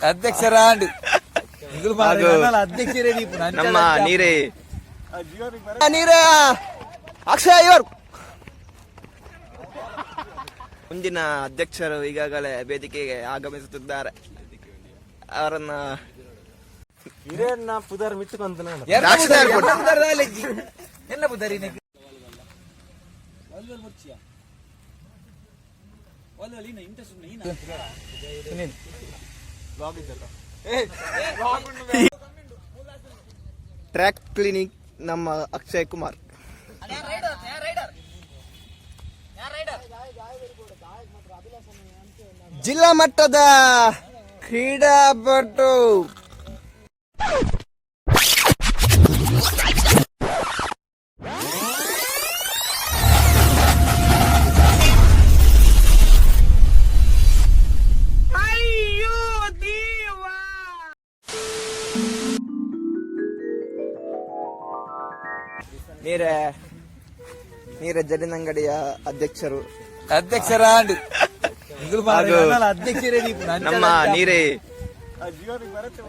ಅಧ್ಯಕ್ಷರ ಅಧ್ಯಕ್ಷರೇ ನಮ್ಮ ನೀರೇ ಅಕ್ಷಯ್ ಇವರು ಮುಂದಿನ ಅಧ್ಯಕ್ಷರು ಈಗಾಗಲೇ ವೇದಿಕೆಗೆ ಆಗಮಿಸುತ್ತಿದ್ದಾರೆ. ಅವರನ್ನ ಪುದರ್ ಮಿಟ್ಟುಕೊಂತ ಟ್ರ್ಯಾಕ್ ಕ್ಲಿನಿಕ್ ನಮ್ಮ ಅಕ್ಷಯ್ ಕುಮಾರ್. ಜಿಲ್ಲಾ ಮಟ್ಟದ ಕ್ರೀಡಾಪಟು ನೀರ ಜಡಿನಂಗಡಿಯ ಅಧ್ಯಕ್ಷರು ಅಧ್ಯಕ್ಷರೇ ನಮ್ಮ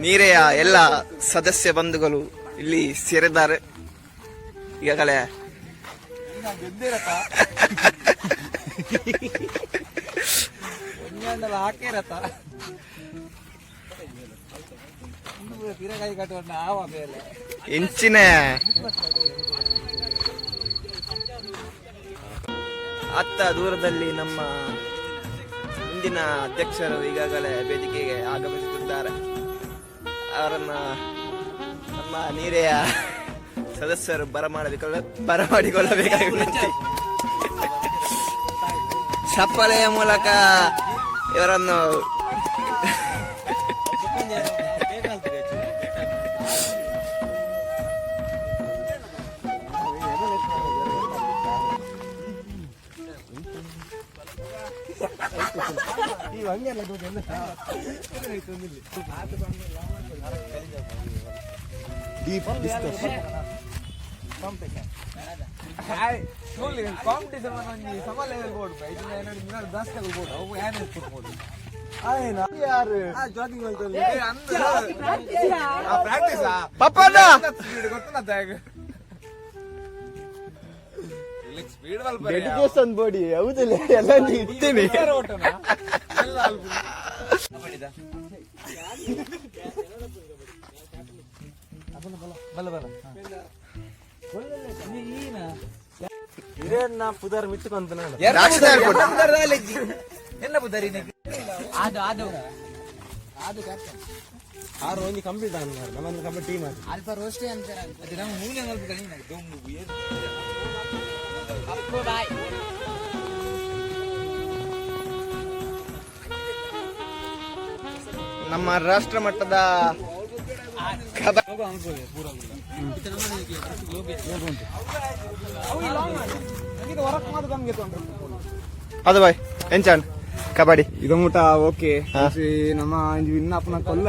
ನೀರೆಯ ಎಲ್ಲ ಸದಸ್ಯ ಬಂಧುಗಳು ಇಲ್ಲಿ ಸೇರಿದ್ದಾರೆ. ಈಗಾಗಲೇ ಇಂಚಿನ ಅತ್ತ ದೂರದಲ್ಲಿ ನಮ್ಮ ಮುಂದಿನ ಅಧ್ಯಕ್ಷರು ಈಗಾಗಲೇ ವೇದಿಕೆಗೆ ಆಗಮಿಸುತ್ತಿದ್ದಾರೆ. ಅವರನ್ನ ನಮ್ಮ ನೀರೆಯ ಸದಸ್ಯರು ಬರಮಾಡಿಕೊಳ್ಳಬೇಕಾಗಿ ವಿನಂತಿ. ಚಪ್ಪಲೆಯ ಮೂಲಕ ಇವರನ್ನು ಡೀಪ್ ಡಿಸ್ಕಷನ್ ಕಾಂಪಿಟೇಷನ್ ಸಮ ಲೆವೆಲ್ ಬೋರ್ಡ್ ಜಾಸ್ತಿ ಆಗ್ಬೋದು ಅವು ಏನ್ ಕೊಡ್ಬೋದು ಜಾಗಿಂಗ್ ಪ್ರಾಕ್ಟೀಸ್ ಡೆಡಿಕೇಶನ್ ಬಾಡಿ ಹೌದಿಲ್ಲ ಎಲ್ಲ ಇರ್ತೀವಿ. ಪುದರ್ ಮಿಟ್ಟುಕೊಂತ ಆರು ಒಂದು ಕಂಪ್ಲೀಟ್ ಆಗ ನಮ್ಮೊಂದು ಕಂಪ್ಲೀಟ್ ಟೀಮ್ ಅಲ್ಪ ರೋಸ್ಟೇ ಅಂತಾರೆ. ಅದು ನಮ್ಮ ಮೂಲೆ ನಮ್ಮ ರಾಷ್ಟ್ರ ಮಟ್ಟದ ಅದು ಬಾಯ್ ಎಂಚಾನ್ ಕಬಡ್ಡಿ ಇದು ಊಟ ಓಕೆ ನಮ್ಮ ಇನ್ನಪ್ಪನ ಕೊಲ್ಲ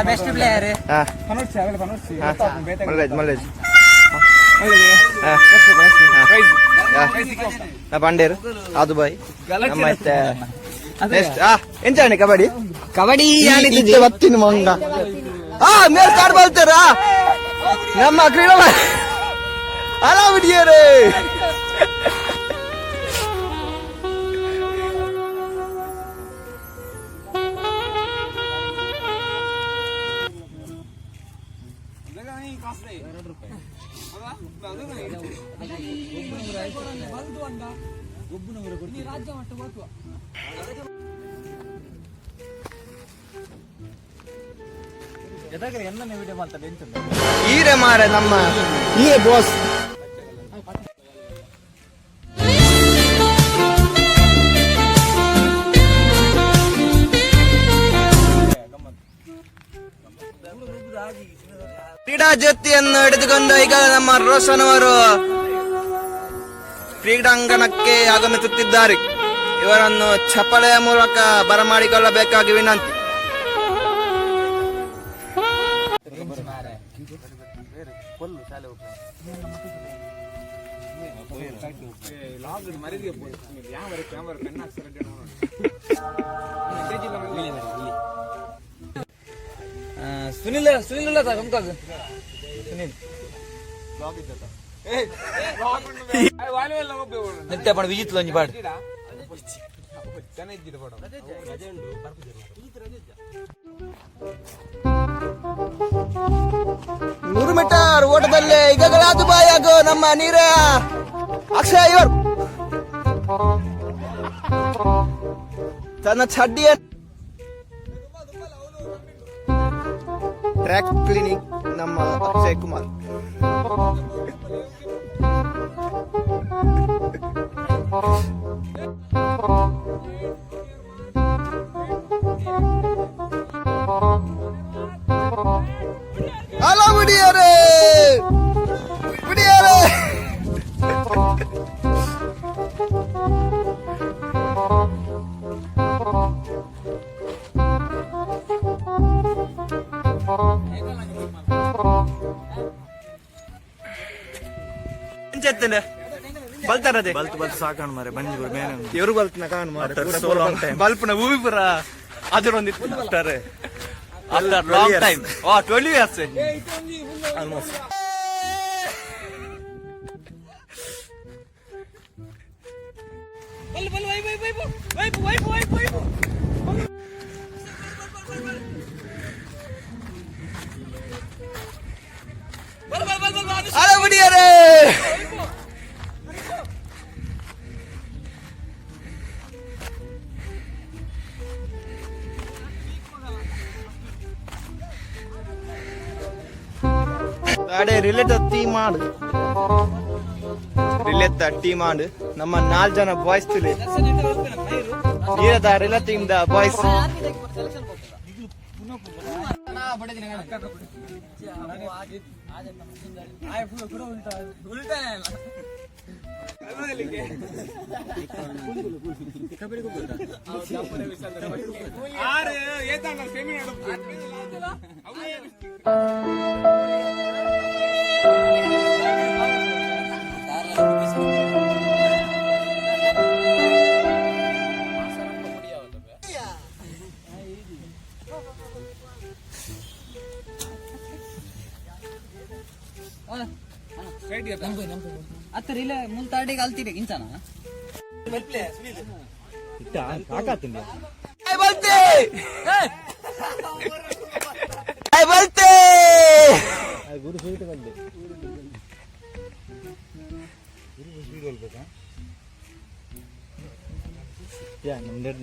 ಬೆಸ್ಟ್ ಪ್ಲೇಯರ್ ಮಲ್ಲೇಜ್ ಪಾಂಡೇರು ಅದು ಬಾಯ್ ಮತ್ತೆ ಎಂಚಾಣಿ ಕಬಡ್ಡಿ ಒತ್ತಿನ ಮಂಗ ಮೇಲ್ ಕಾಡ್ ಬಲ್ತಾರ ನಮ್ಮ ಕ್ರೀಡಾ ಅಲ ಬಿಡಿಯರೇ ಈರೆ ಮಾರೆ ನಮ್ಮ ನೀರೇ ಬಾಸ್. ಕ್ರೀಡಾ ಜ್ಯೋತಿಯನ್ನು ಹಿಡಿದುಕೊಂಡು ಈಗ ನಮ್ಮ ರೋಷನ್ ಅವರು ಕ್ರೀಡಾಂಗಣಕ್ಕೆ ಆಗಮಿಸುತ್ತಿದ್ದಾರೆ. ಇವರನ್ನು ಚಪ್ಪಲೆಯ ಮೂಲಕ ಬರಮಾಡಿಕೊಳ್ಳಬೇಕಾಗಿ ವಿನಂತಿ. ಸುನಿಲ್ ಇಲ್ಲ ಸರ್ ನಮ್ಕಾಗ ಸುನಿಲ್ ನಿತ್ಯ ಪಣ ವಿಜಿತ್ ಲಂಜಿ ಪಾಡ್ ನೂರು ಮೀಟರ್ ಓಟದಲ್ಲಿ ಈಗಾಗಲೇ ದುಬಾಯಾಗೋ ನಮ್ಮ ನೀರ ಅಕ್ಷಯ ಇವರು ತನ್ನ ಚಡ್ಡಿಯ ಟ್ರ್ಯಾಕ್ ಕ್ಲಿನಿಕ್ ನಮ್ಮ ಅಕ್ಷಯ್ ಕುಮಾರ್ ಹಲೋ ಬಿಡಿಯಾರೆ ಬಿಡಿಯಾರೆ ಬಲ್ತಾರದೆ ಬಲ್ತ್ ಸಾಕಾಣ ಮಾರೆ ಬನ್ನಿ ಮೇನೆ ಇವರು ಬಲ್ತ್ನ ಕಾಣ್ ಮಾರೆ ಬಲ್ಪ್ನ ಮೂವಿ ಪುರ ಅದರೊಂದಿತ್ತು long time 20 years almost hello ಬಿಡಿಯಾರೆ ರಿಲೇಟ್ ಟೀ ಮಾಡು ನಮ್ಮ 4 ಜನ ಬಾಯ್ಸ್ ತಿಳಿ ನೀರದ ರಿಲೇಟಿಂಗ್ ದ ಬಾಯ್ಸ್ ಅತ್ತ ಇಲ್ಲ ಮುಂತಾಡಿಗೆ ಅಲ್ತಿದೆ ಇಂಚನ ಗುರು ಸ್ವೀಟ್ ಬಂದೆ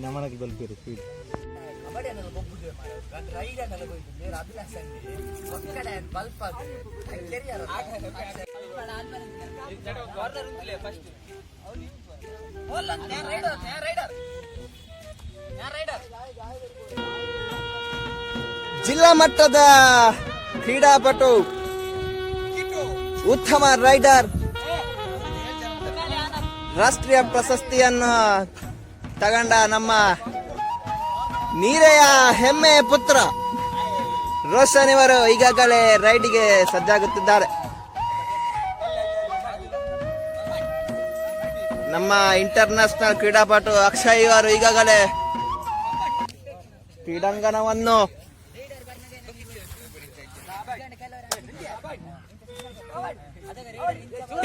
ನಮ್ಮನಕ್ಕೆ ಬಲ್ಪಿರು ಸ್ವೀಟ್ ಜಿಲ್ಲಾ ಮಟ್ಟದ ಕ್ರೀಡಾಪಟು ಉತ್ತಮ ರೈಡರ್ ರಾಷ್ಟ್ರೀಯ ಪ್ರಶಸ್ತಿಯನ್ನು ತಗೊಂಡ ನಮ್ಮ ನೀರೆಯ ಹೆಮ್ಮೆಯ ಪುತ್ರ ರೋಷನ್ ಇವರು ಈಗಾಗಲೇ ರೈಡ್ಗೆ ಸಜ್ಜಾಗುತ್ತಿದ್ದಾರೆ. ನಮ್ಮ ಇಂಟರ್ನ್ಯಾಷನಲ್ ಕ್ರೀಡಾಪಟು ಅಕ್ಷಯ್ ಅವರು ಈಗಾಗಲೇ ಕ್ರೀಡಾಂಗಣವನ್ನು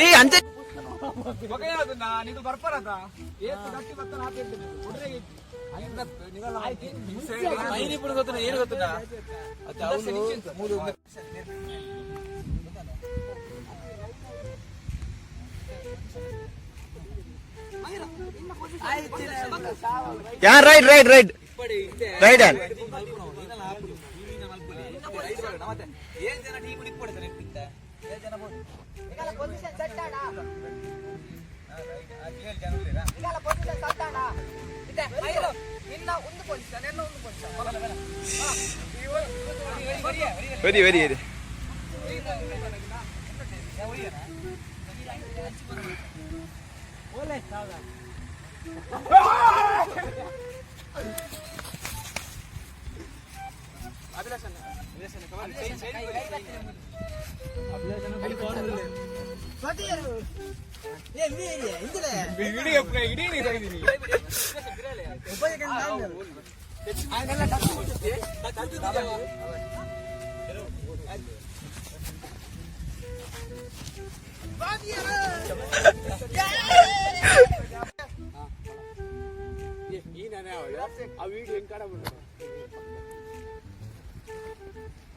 ಈ ಅಂತೆ ರೈಡ್ ರೈಡ್ ರೈಡ್ ರೈಡ್ ಅನ್ വരി വരി വരി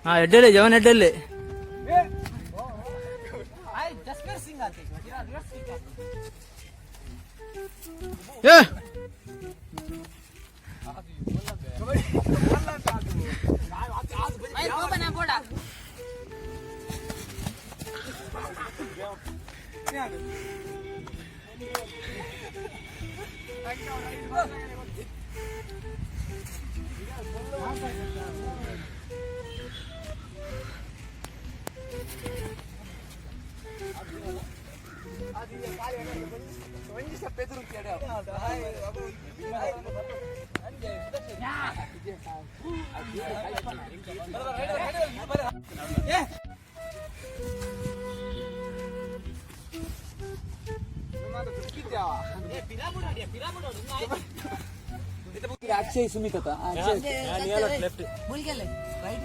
ಎಡ್ಡೆಲೆ ಜವನ್ ಎಡ್ಡೆಲೆ Akshay Sumit right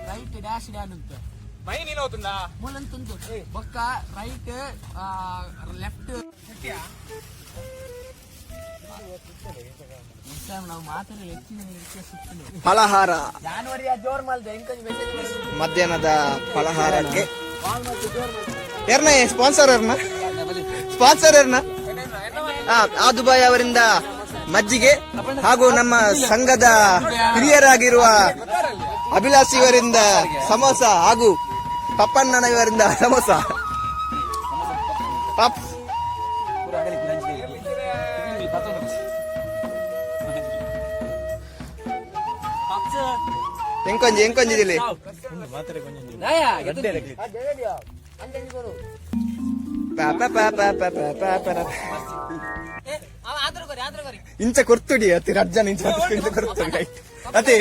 right dash మూలంతుందు ఒక్క రైట్ ಲೆಫ್ಟ್ ನಾವು ಮಾತಾಡಿ ಫಲಹಾರ ಜಾನ್ವರಿ ಜೋರ್ ಮಲ್ದೆ ಮಧ್ಯಾಹ್ನದ ಫಲಹಾರಕ್ಕೆ ಯಾರನ್ನ ಸ್ಪಾನ್ಸರ್ ಯಾರನ್ನ ಆದುಬಾಯ್ ಅವರಿಂದ ಮಜ್ಜಿಗೆ ಹಾಗೂ ನಮ್ಮ ಸಂಘದ ಹಿರಿಯರಾಗಿರುವ ಅಭಿಲಾಷ್ ಇವರಿಂದ ಸಮೋಸ ಹಾಗೂ ಪಪ್ಪಣ್ಣನ ಇವರಿಂದ ಸಮೋಸ ಪಾಪ್ ಎಂಕೊಂಜಿದಿಲ್ಲಿ ಇಂಚ ಕೊರ್ತುಡಿ ಅತಿ ರಜ್ಜನ ಇಂಚ ಕೊರ್ತುಡಿ ಅದೇ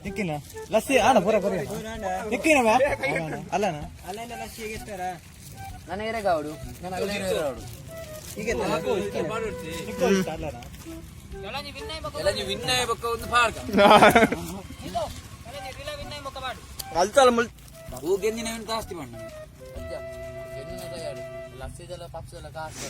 ನಿಕ್ಕಿನ ಲಸ್ಸಿ ಆಡ ಪೂರ ಪೂರ ನಿಕ್ಕಿನ ಅಲ್ಲನ ನನಗೆ ಗಾವಡು ಅಲ್ತಲ್ಲ ಗೆಂದಿನ ಜಾಸ್ತಿ ಮಾಡ ಲಸ್ಸಿದೆಲ್ಲ ಪಪ್ಸೆಲ್ಲ ಕಾಸು